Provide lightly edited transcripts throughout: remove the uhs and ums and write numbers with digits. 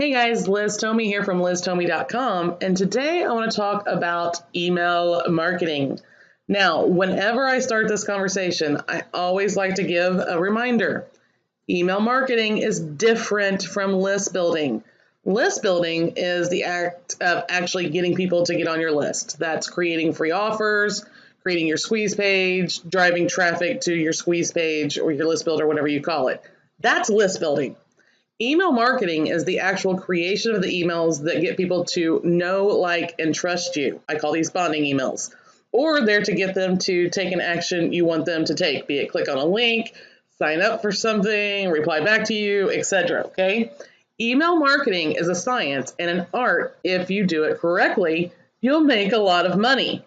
Hey guys, Liz Tomey here from liztomey.com, and today I want to talk about email marketing. Now, whenever I start this conversation, I always like to give a reminder. Email marketing is different from list building. List building is the act of actually getting people to get on your list. That's creating free offers, creating your squeeze page, driving traffic to your squeeze page or your list builder, whatever you call it. That's list building. Email marketing is the actual creation of the emails that get people to know, like, and trust you. I call these bonding emails. Or they're to get them to take an action you want them to take, be it click on a link, sign up for something, reply back to you, etc. Okay? Email marketing is a science and an art. If you do it correctly, you'll make a lot of money.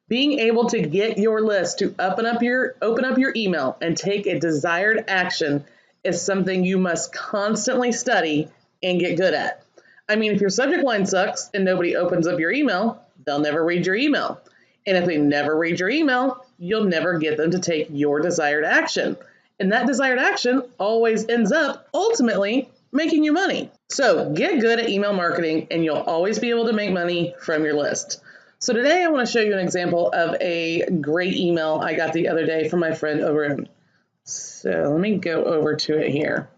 Being able to get your list to open up your email and take a desired action is something you must constantly study and get good at. I mean, if your subject line sucks and nobody opens up your email, they'll never read your email. And if they never read your email, you'll never get them to take your desired action. And that desired action always ends up ultimately making you money. So get good at email marketing and you'll always be able to make money from your list. So today I want to show you an example of a great email I got the other day from my friend Arun. So let me go over to it here.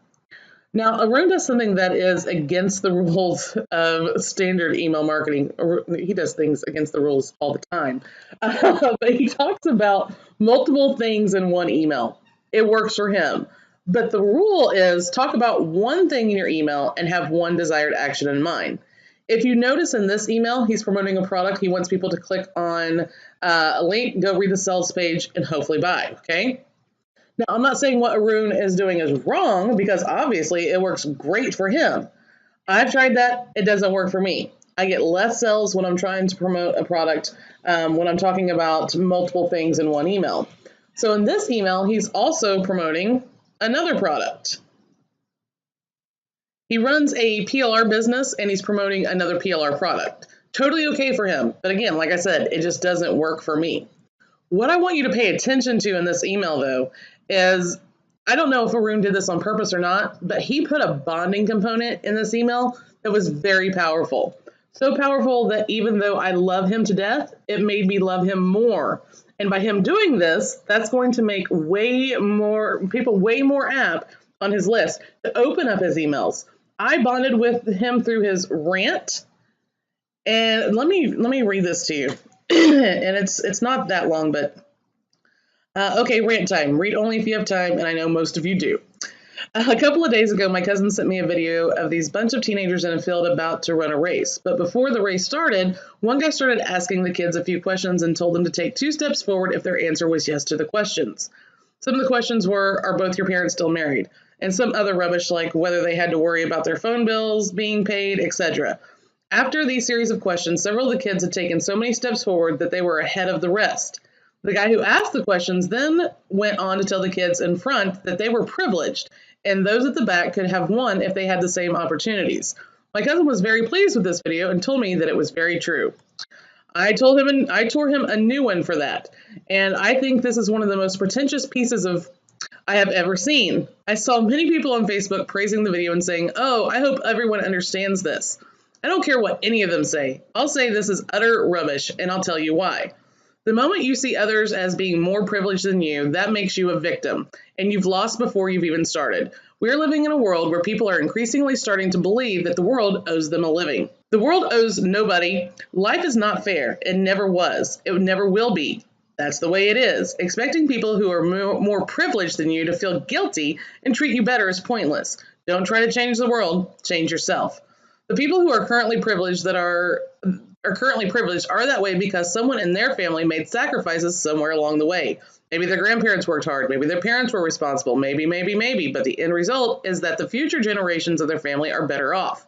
Now, Arun does something that is against the rules of standard email marketing. He does things against the rules all the time. But he talks about multiple things in one email. It works for him. But the rule is talk about one thing in your email and have one desired action in mind. If you notice in this email, he's promoting a product. He wants people to click on a link, go read the sales page, and hopefully buy, okay? Now, I'm not saying what Arun is doing is wrong because obviously it works great for him. I've tried that. It doesn't work for me. I get less sales when I'm trying to promote a product, when I'm talking about multiple things in one email. So in this email, he's also promoting another product. He runs a PLR business and he's promoting another PLR product. Totally okay for him. But again, like I said, it just doesn't work for me. What I want you to pay attention to in this email, though, is I don't know if Arun did this on purpose or not, but he put a bonding component in this email that was very powerful. So powerful that even though I love him to death, it made me love him more. And by him doing this, that's going to make way more apt on his list to open up his emails. I bonded with him through his rant. And let me read this to you. And it's not that long, but okay, rant time. Read only if you have time, and I know most of you do. A couple of days ago, my cousin sent me a video of these bunch of teenagers in a field about to run a race. But before the race started, one guy started asking the kids a few questions and told them to take 2 steps forward if their answer was yes to the questions. Some of the questions were, are both your parents still married? And some other rubbish like whether they had to worry about their phone bills being paid, etc. After these series of questions, several of the kids had taken so many steps forward that they were ahead of the rest. The guy who asked the questions then went on to tell the kids in front that they were privileged, and those at the back could have won if they had the same opportunities. My cousin was very pleased with this video and told me that it was very true. I tore him a new one for that, and I think this is one of the most pretentious pieces of I have ever seen. I saw many people on Facebook praising the video and saying, "Oh, I hope everyone understands this." I don't care what any of them say. I'll say this is utter rubbish, and I'll tell you why. The moment you see others as being more privileged than you, that makes you a victim, and you've lost before you've even started. We're living in a world where people are increasingly starting to believe that the world owes them a living. The world owes nobody. Life is not fair. It never was. It never will be. That's the way it is. Expecting people who are more privileged than you to feel guilty and treat you better is pointless. Don't try to change the world. Change yourself. The people who are currently privileged are that way because someone in their family made sacrifices somewhere along the way. Maybe their grandparents worked hard. Maybe their parents were responsible. Maybe. But the end result is that the future generations of their family are better off.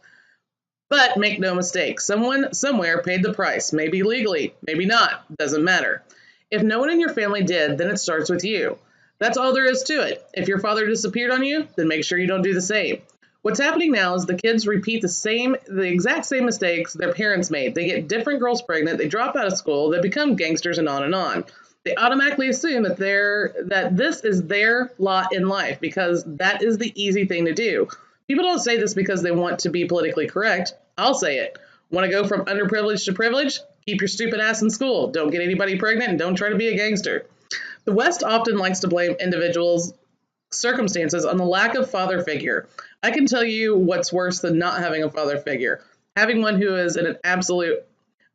But make no mistake, someone somewhere paid the price. Maybe legally, maybe not. Doesn't matter. If no one in your family did, then it starts with you. That's all there is to it. If your father disappeared on you, then make sure you don't do the same. What's happening now is the kids repeat the exact same mistakes their parents made. They get different girls pregnant, they drop out of school, they become gangsters, and on and on. They automatically assume that this is their lot in life because that is the easy thing to do. People don't say this because they want to be politically correct. I'll say it. Want to go from underprivileged to privileged? Keep your stupid ass in school. Don't get anybody pregnant and don't try to be a gangster. The West often likes to blame individuals' circumstances on the lack of father figure. I can tell you what's worse than not having a father figure. Having one who is an absolute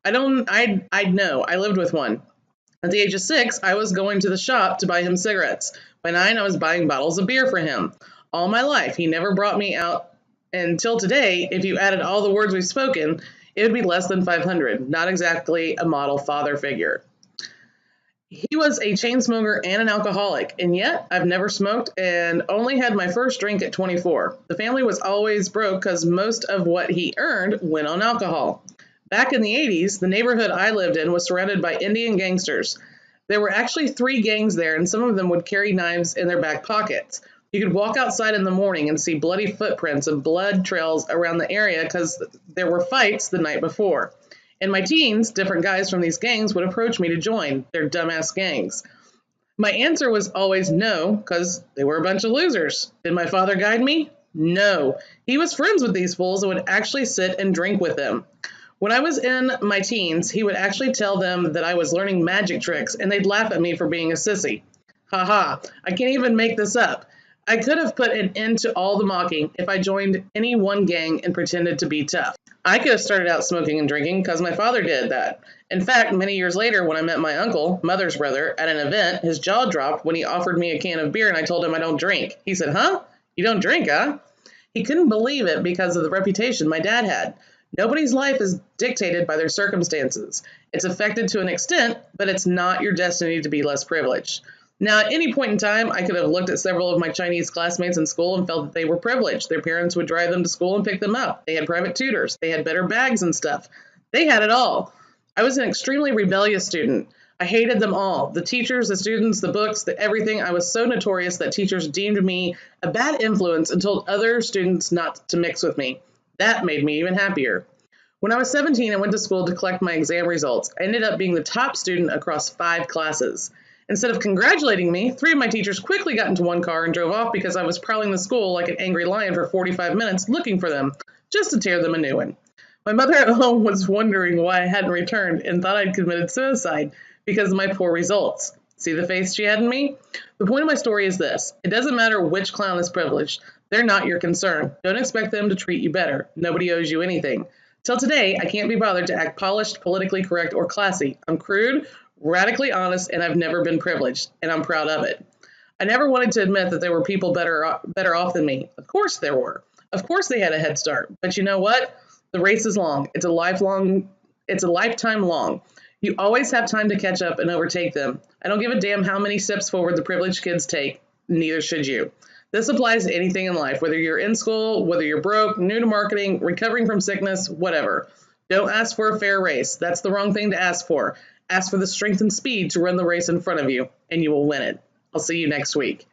I know. I lived with one. At the age of 6, I was going to the shop to buy him cigarettes. By 9, I was buying bottles of beer for him. All my life, he never brought me out. Until today, if you added all the words we've spoken, it would be less than 500. Not exactly a model father figure. He was a chain smoker and an alcoholic, and yet I've never smoked and only had my first drink at 24. The family was always broke because most of what he earned went on alcohol. Back in the 80s, the neighborhood I lived in was surrounded by Indian gangsters. There were actually 3 gangs there, and some of them would carry knives in their back pockets. You could walk outside in the morning and see bloody footprints and blood trails around the area because there were fights the night before. In my teens, different guys from these gangs would approach me to join their dumbass gangs. My answer was always no, because they were a bunch of losers. Did my father guide me? No. He was friends with these fools and would actually sit and drink with them. When I was in my teens, he would actually tell them that I was learning magic tricks, and they'd laugh at me for being a sissy. Ha ha, I can't even make this up. I could have put an end to all the mocking if I joined any one gang and pretended to be tough. I could have started out smoking and drinking because my father did that. In fact, many years later, when I met my uncle, mother's brother, at an event, his jaw dropped when he offered me a can of beer and I told him I don't drink. He said, "Huh? You don't drink, huh?" He couldn't believe it because of the reputation my dad had. Nobody's life is dictated by their circumstances. It's affected to an extent, but it's not your destiny to be less privileged. Now, at any point in time, I could have looked at several of my Chinese classmates in school and felt that they were privileged. Their parents would drive them to school and pick them up. They had private tutors. They had better bags and stuff. They had it all. I was an extremely rebellious student. I hated them all. The teachers, the students, the books, the everything. I was so notorious that teachers deemed me a bad influence and told other students not to mix with me. That made me even happier. When I was 17, I went to school to collect my exam results. I ended up being the top student across 5 classes. Instead of congratulating me, 3 of my teachers quickly got into one car and drove off because I was prowling the school like an angry lion for 45 minutes looking for them, just to tear them a new one. My mother at home was wondering why I hadn't returned and thought I'd committed suicide because of my poor results. See the faith she had in me? The point of my story is this. It doesn't matter which clown is privileged. They're not your concern. Don't expect them to treat you better. Nobody owes you anything. Till today, I can't be bothered to act polished, politically correct, or classy. I'm crude, radically honest, and I've never been privileged, and I'm proud of it. I never wanted to admit that there were people better off than me. Of course there were. Of course they had a head start. But you know what? The race is long. It's a lifetime long. You always have time to catch up and overtake them. I don't give a damn how many steps forward the privileged kids take. Neither should you. This applies to anything in life, whether you're in school, whether you're broke, new to marketing, recovering from sickness, whatever. Don't ask for a fair race. That's the wrong thing to ask for. Ask for the strength and speed to run the race in front of you, and you will win it. I'll see you next week.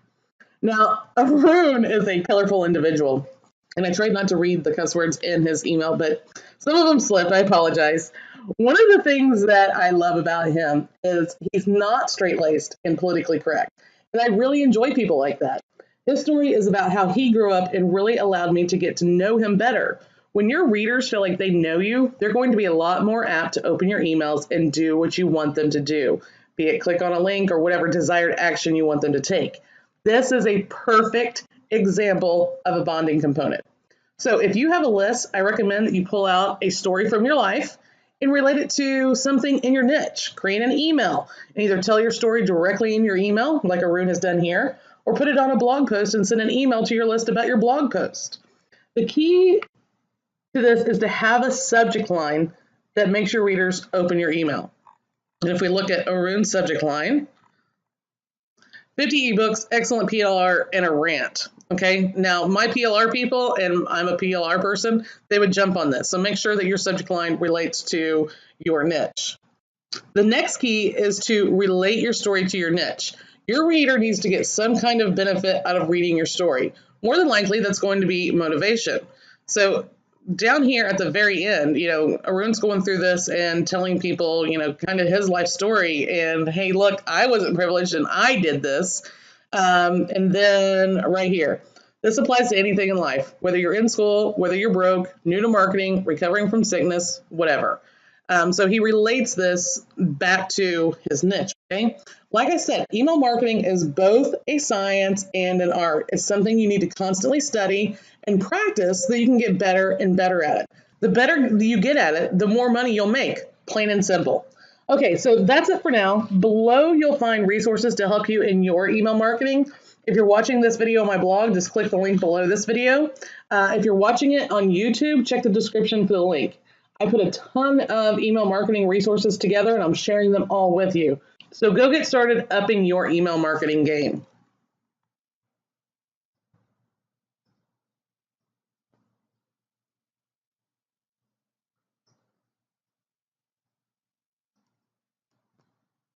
Now, Arun is a colorful individual, and I tried not to read the cuss words in his email, but some of them slipped. I apologize. One of the things that I love about him is he's not straight-laced and politically correct, and I really enjoy people like that. His story is about how he grew up and really allowed me to get to know him better. When your readers feel like they know you, they're going to be a lot more apt to open your emails and do what you want them to do, be it click on a link or whatever desired action you want them to take. This is a perfect example of a bonding component. So if you have a list, I recommend that you pull out a story from your life and relate it to something in your niche. Create an email and either tell your story directly in your email, like Arun has done here, or put it on a blog post and send an email to your list about your blog post. The key to this is to have a subject line that makes your readers open your email. And if we look at Arun's subject line, 50 ebooks, excellent PLR, and a rant. Okay, now my PLR people, and I'm a PLR person, they would jump on this. So make sure that your subject line relates to your niche. The next key is to relate your story to your niche. Your reader needs to get some kind of benefit out of reading your story. More than likely, that's going to be motivation. So down here at the very end, Arun's going through this and telling people, kind of his life story. And hey, look, I wasn't privileged and I did this. And then right here, This applies to anything in life, whether you're in school, whether you're broke, new to marketing, recovering from sickness, whatever. So he relates this back to his niche. Okay. Like I said, email marketing is both a science and an art. It's something you need to constantly study and practice so that you can get better and better at it. The better you get at it, the more money you'll make, plain and simple. Okay, so that's it for now. Below, you'll find resources to help you in your email marketing. If you're watching this video on my blog, just click the link below this video. If you're watching it on YouTube, check the description for the link. I put a ton of email marketing resources together and I'm sharing them all with you. So go get started upping your email marketing game.